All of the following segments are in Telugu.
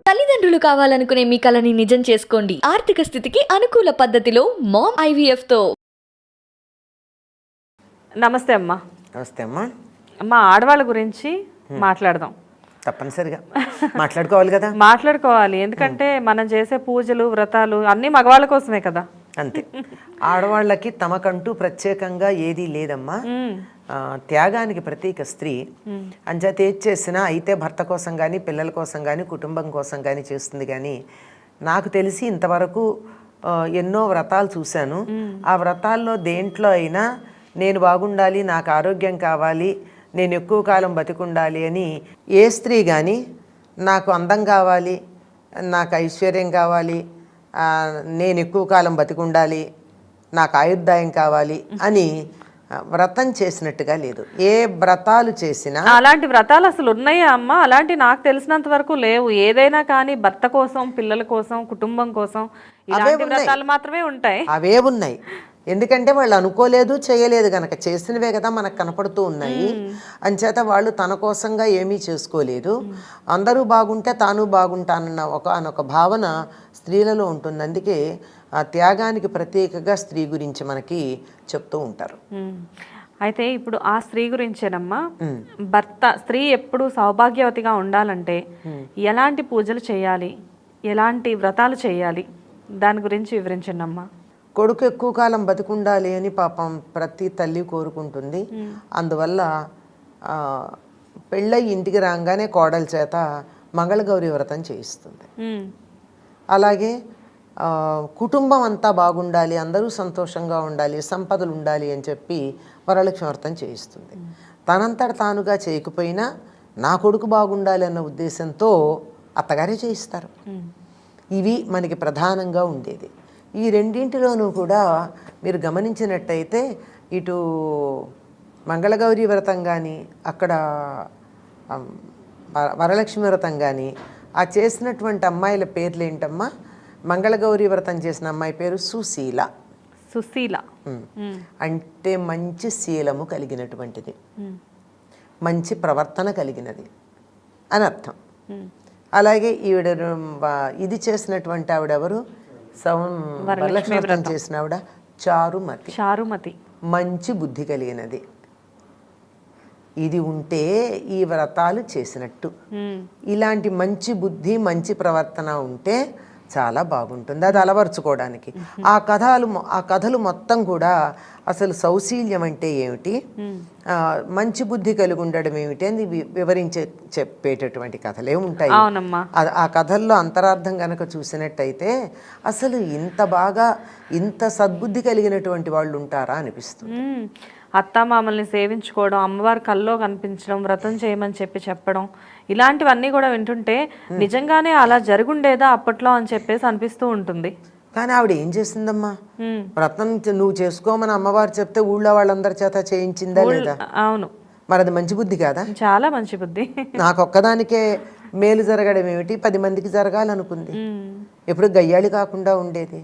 తల్లిదండ్రులు కావాలనుకునే మీ కలని నిజం చేసుకోండి. ఆర్థిక స్థితికి అనుకూల పద్ధతిలో మామ్ ఐవీఎఫ్ తో. నమస్తే అమ్మా. నమస్తే అమ్మా. అమ్మా, ఆడవాళ్ళ గురించి మాట్లాడదాం. తప్పనిసరిగా మాట్లాడుకోవాలి కదా. మాట్లాడుకోవాలి, ఎందుకంటే మనం చేసే పూజలు వ్రతాలు అన్నీ మగవాళ్ళ కోసమే కదా. అంతే, ఆడవాళ్ళకి తమకంటూ ప్రత్యేకంగా ఏదీ లేదమ్మా. త్యాగానికి ప్రతీక స్త్రీ. అంచేత ఏది చేసినా అయితే భర్త కోసం కానీ పిల్లల కోసం కానీ కుటుంబం కోసం కానీ చేస్తుంది. కానీ నాకు తెలిసి ఇంతవరకు ఎన్నో వ్రతాలు చూశాను. ఆ వ్రతాల్లో దేంట్లో అయినా నేను బాగుండాలి, నాకు ఆరోగ్యం కావాలి, నేను ఎక్కువ కాలం బతికుండాలి అని ఏ స్త్రీ కానీ నాకు అందం కావాలి, నాకు ఐశ్వర్యం కావాలి, నేను ఎక్కువ కాలం బతికుండాలి, నాకు ఆయుర్దాయం కావాలి అని వ్రతం చేసినట్టుగా లేదు. ఏ వ్రతాలు చేసినా అలాంటి వ్రతాలు అసలు ఉన్నాయా అమ్మ? అలాంటి నాకు తెలిసినంత వరకు లేవు. ఏదైనా కానీ భర్త కోసం, పిల్లల కోసం, కుటుంబం కోసం ఇలాంటి వ్రతాలు మాత్రమే ఉంటాయి. అవే ఉన్నాయి. ఎందుకంటే వాళ్ళు అనుకోలేదు, చేయలేదు కనుక చేసినవే కదా మనకు కనపడుతూ ఉన్నాయి. అంచేత వాళ్ళు తన కోసంగా ఏమీ చేసుకోలేదు. అందరూ బాగుంటే తాను బాగుంటానన్న ఒక భావన స్త్రీలలో ఉంటుంది. అందుకే ఆ త్యాగానికి ప్రత్యేకగా స్త్రీ గురించి మనకి చెప్తూ ఉంటారు. అయితే ఇప్పుడు ఆ స్త్రీ గురించేనమ్మా, స్త్రీ ఎప్పుడు సౌభాగ్యవతిగా ఉండాలంటే ఎలాంటి పూజలు చేయాలి, ఎలాంటి వ్రతాలు చేయాలి, దాని గురించి వివరించండి అమ్మా. కొడుకు ఎక్కువ కాలం బతికుండాలి అని పాపం ప్రతి తల్లి కోరుకుంటుంది. అందువల్ల పెళ్ళయి ఇంటికి రాగానే కోడల చేత మంగళగౌరి వ్రతం చేయిస్తుంది. అలాగే కుటుంబం అంతా బాగుండాలి, అందరూ సంతోషంగా ఉండాలి, సంపదలు ఉండాలి అని చెప్పి వరలక్ష్మి వ్రతం చేయిస్తుంది. తనంతట తానుగా చేయకపోయినా నా కొడుకు బాగుండాలి అన్న ఉద్దేశంతో అత్తగారే చేయిస్తారు. ఇవి మనకి ప్రధానంగా ఉండేది. ఈ రెండింటిలోనూ కూడా మీరు గమనించినట్టయితే ఇటు మంగళగౌరి వ్రతం కానీ అక్కడ వరలక్ష్మి వ్రతం కానీ ఆ చేసినటువంటి అమ్మాయిల పేర్లు ఏంటమ్మా? మంగళగౌరి వ్రతం చేసిన అమ్మాయి పేరు సుశీల. సుశీల అంటే మంచి శీలము కలిగినటువంటిది, మంచి ప్రవర్తన కలిగినది అని అర్థం. అలాగే ఈవిడ ఇది చేసినటువంటి ఆవిడెవరు? వరలక్ష్మి వ్రతం చేసిన ఆవిడ చారుమతి, మంచి బుద్ధి కలిగినది. ఇది ఉంటే ఈ వ్రతాలు చేసినట్టు. ఇలాంటి మంచి బుద్ధి, మంచి ప్రవర్తన ఉంటే చాలా బాగుంటుంది అది అలవర్చుకోవడానికి. ఆ కథలు మొత్తం కూడా అసలు సౌశీల్యం అంటే ఏమిటి, మంచి బుద్ధి కలిగి ఉండడం ఏమిటి అని చెప్పేటటువంటి కథలే ఉంటాయి. ఆ కథల్లో అంతరార్థం కనుక చూసినట్టయితే అసలు ఇంత బాగా ఇంత సద్బుద్ధి కలిగినటువంటి వాళ్ళు ఉంటారా అనిపిస్తుంది. అత్తామామల్ని సేవించుకోవడం, అమ్మవారి కల్లో కనిపించడం, వ్రతం చేయమని చెప్పడం, ఇలాంటివన్నీ కూడా వింటుంటే నిజంగానే అలా జరుగుండేదా అప్పట్లో అని చెప్పేసి అనిపిస్తూ ఉంటుంది. కానీ ఆవిడ ఏం చేసిందమ్మా? వ్రతం నువ్వు చేసుకోమని అమ్మవారు చెప్తే ఊళ్ళో వాళ్ళందరి చేత చేయించిందా లేదా? అవును. మరి అది మంచి బుద్ధి కాదా? చాలా మంచి బుద్ధి. నాకు ఒక్కదానికే మేలు జరగడం ఏమిటి, 10 మందికి జరగాలనుకుంది. ఎప్పుడు గయ్యాళి కాకుండా ఉండేది,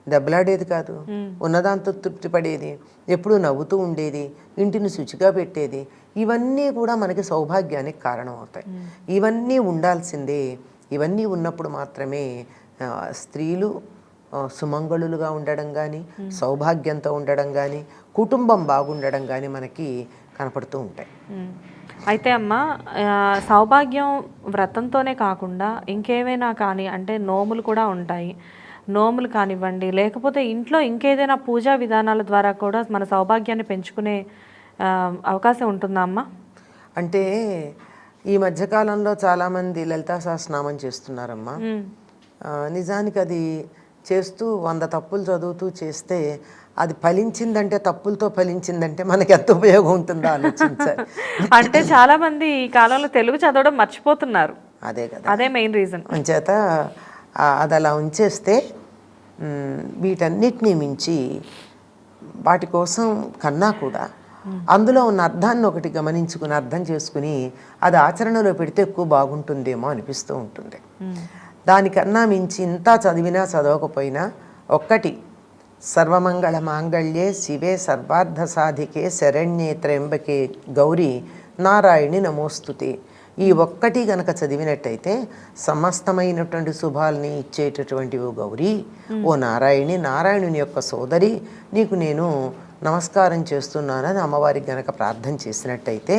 దెబ్బలాడేది కాదు, ఉన్నదాంతో తృప్తి పడేది, ఎప్పుడు నవ్వుతూ ఉండేది, ఇంటిని శుచిగా పెట్టేది. ఇవన్నీ కూడా మనకి సౌభాగ్యానికి కారణం అవుతాయి. ఇవన్నీ ఉండాల్సిందే. ఇవన్నీ ఉన్నప్పుడు మాత్రమే స్త్రీలు సుమంగళులుగా ఉండడం కానీ, సౌభాగ్యంతో ఉండడం కానీ, కుటుంబం బాగుండడం కానీ మనకి కనపడుతూ ఉంటాయి. అయితే అమ్మ, సౌభాగ్యం వ్రతంతోనే కాకుండా ఇంకేమైనా కానీ, అంటే నోములు కూడా ఉంటాయి. నోములు కానివ్వండి, లేకపోతే ఇంట్లో ఇంకేదైనా పూజా విధానాల ద్వారా కూడా మన సౌభాగ్యాన్ని పెంచుకునే అవకాశం ఉంటుందా అమ్మ? అంటే ఈ మధ్యకాలంలో చాలామంది లలితా సహస్రనామం చేస్తున్నారమ్మా. నిజానికి అది చేస్తూ 100 తప్పులు చదువుతూ చేస్తే అది ఫలించిందంటే, తప్పులతో ఫలించిందంటే మనకి ఎంత ఉపయోగం ఉంటుందో ఆలోచించాలి. అంటే చాలా మంది ఈ కాలంలో తెలుగు చదవడం మర్చిపోతున్నారు. అదే కదా, అదే మెయిన్ రీజన్. అంచేత అది అలా ఉంచేస్తే వీటన్నిటినీ మించి వాటి కోసం కన్నా కూడా అందులో ఉన్న అర్థాన్ని ఒకటి గమనించుకుని అర్థం చేసుకుని అది ఆచరణలో పెడితే ఎక్కువ బాగుంటుందేమో అనిపిస్తూ ఉంటుంది. దానికన్నా మించి ఇంత చదివినా చదవకపోయినా ఒక్కటి, సర్వమంగళ మాంగళ్యే శివే సర్వార్థ సాధికే శరణ్యే త్ర్యంబకే గౌరీ నారాయణి నమోస్తుతే. ఈ ఒక్కటి గనక చదివినట్టయితే సమస్తమైనటువంటి శుభాలని ఇచ్చేటటువంటి ఓ గౌరీ, ఓ నారాయణి, నారాయణుని యొక్క సోదరి, నీకు నేను నమస్కారం చేస్తున్నానని అమ్మవారికి గనక ప్రార్థన చేసినట్టయితే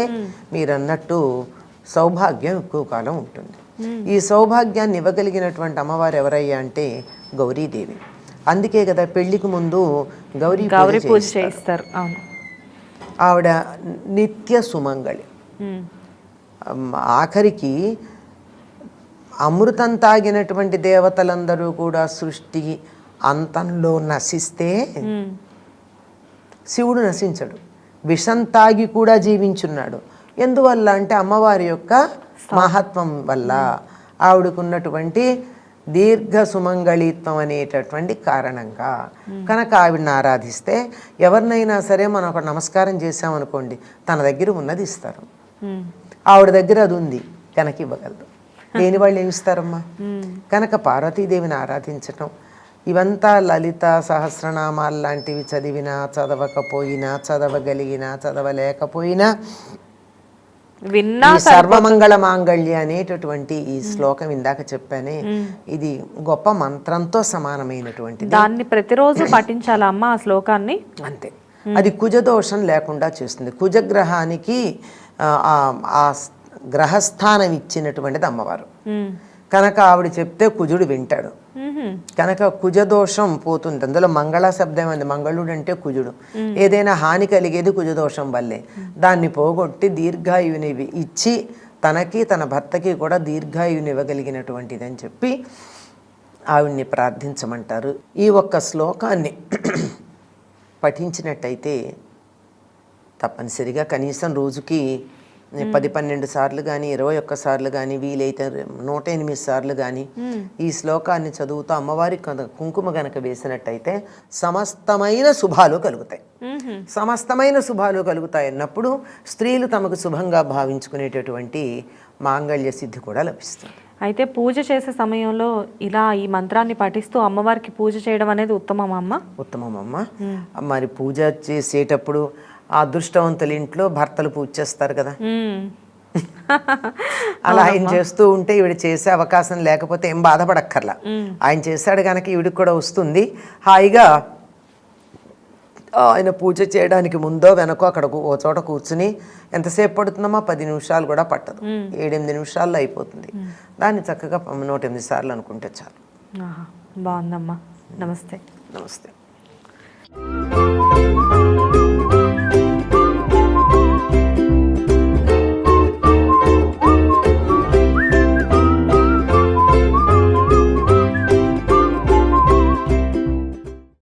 మీరన్నట్టు సౌభాగ్యం ఎక్కువ కాలం ఉంటుంది. ఈ సౌభాగ్యాన్ని ఇవ్వగలిగినటువంటి అమ్మవారు ఎవరయ్యా అంటే గౌరీదేవి. అందుకే కదా పెళ్లికి ముందు గౌరీ పూజ చేయిస్తారు. అవును. ఆవిడ నిత్య సుమంగళి. ఆఖరికి అమృతం తాగినటువంటి దేవతలందరూ కూడా సృష్టి అంతంలో నశిస్తే శివుడు నశించడు, విషం తాగి కూడా జీవించున్నాడు. ఎందువల్ల అంటే అమ్మవారి యొక్క మహత్వం వల్ల, ఆవిడకున్నటువంటి దీర్ఘ సుమంగళిత్వం అనేటటువంటి కారణంగా. కనుక ఆవిడని ఆరాధిస్తే ఎవరినైనా సరే మనం ఒక నమస్కారం చేసామనుకోండి, తన దగ్గర ఉన్నది ఇస్తారు. ఆవిడ దగ్గర అది ఉంది కనుక ఇవ్వగలదు. లేని వాళ్ళు ఏమి ఇస్తారమ్మా? కనుక పార్వతీదేవిని ఆరాధించటం, ఇవంతా లలిత సహస్రనామాలు లాంటివి చదివినా చదవకపోయినా, చదవగలిగినా చదవలేకపోయినా, విన్నా సర్వమంగళ మాంగళ్య అనేటటువంటి ఈ శ్లోకం ఇందాక చెప్పానే, ఇది గొప్ప మంత్రంతో సమానమైనటువంటిది. దాన్ని ప్రతిరోజు పఠించాలా అమ్మ ఆ శ్లోకాన్ని? అంతే. అది కుజదోషం లేకుండా చేస్తుంది. కుజగ్రహానికి ఆ గ్రహస్థానం ఇచ్చినటువంటిది అమ్మవారు. కనుక ఆవిడ చెప్తే కుజుడు వింటాడు. కనుక కుజదోషం పోతుంది. అందులో మంగళ శబ్దం అంది. మంగళుడు అంటే కుజుడు. ఏదైనా హాని కలిగేది కుజదోషం వల్లే. దాన్ని పోగొట్టి దీర్ఘాయువుని ఇచ్చి తనకి తన భర్తకి కూడా దీర్ఘాయువుని ఇవ్వగలిగినటువంటిది అని చెప్పి ఆవిడ్ని ప్రార్థించమంటారు. ఈ ఒక్క శ్లోకాన్ని పఠించినట్టయితే తప్పనిసరిగా కనీసం రోజుకి 10-12 సార్లు కానీ 21 సార్లు కానీ వీలైతే 108 సార్లు కానీ ఈ శ్లోకాన్ని చదువుతూ అమ్మవారి కుంకుమ గనక వేసినట్టయితే సమస్తమైన శుభాలు కలుగుతాయి. సమస్తమైన శుభాలు కలుగుతాయి అన్నప్పుడు స్త్రీలు తమకు శుభంగా భావించుకునేటటువంటి మాంగళ్య సిద్ధి కూడా లభిస్తుంది. అయితే పూజ చేసే సమయంలో ఇలా ఈ మంత్రాన్ని పఠిస్తూ అమ్మవారికి పూజ చేయడం అనేది ఉత్తమమా అమ్మ? ఉత్తమమమ్మ. మరి పూజ చేసేటప్పుడు ఆ అదృష్టవంతుల ఇంట్లో భర్తలు పూజ చేస్తారు కదా, అలా ఆయన చేస్తూ ఉంటే ఈవిడ చేసే అవకాశం లేకపోతే ఏం బాధపడక్కర్లా. ఆయన చేశాడు కనుక ఈవిడికి కూడా వస్తుంది. హాయిగా ఆయన పూజ చేయడానికి ముందో వెనకో అక్కడ ఓ చోట కూర్చుని ఎంతసేపు పడుతుందమ్మా? 10 నిమిషాలు కూడా పట్టదు, 7-8 నిమిషాల్లో అయిపోతుంది. దాన్ని చక్కగా 108 సార్లు అనుకుంటే చాలు. బాగుందమ్మా. నమస్తే. నమస్తే.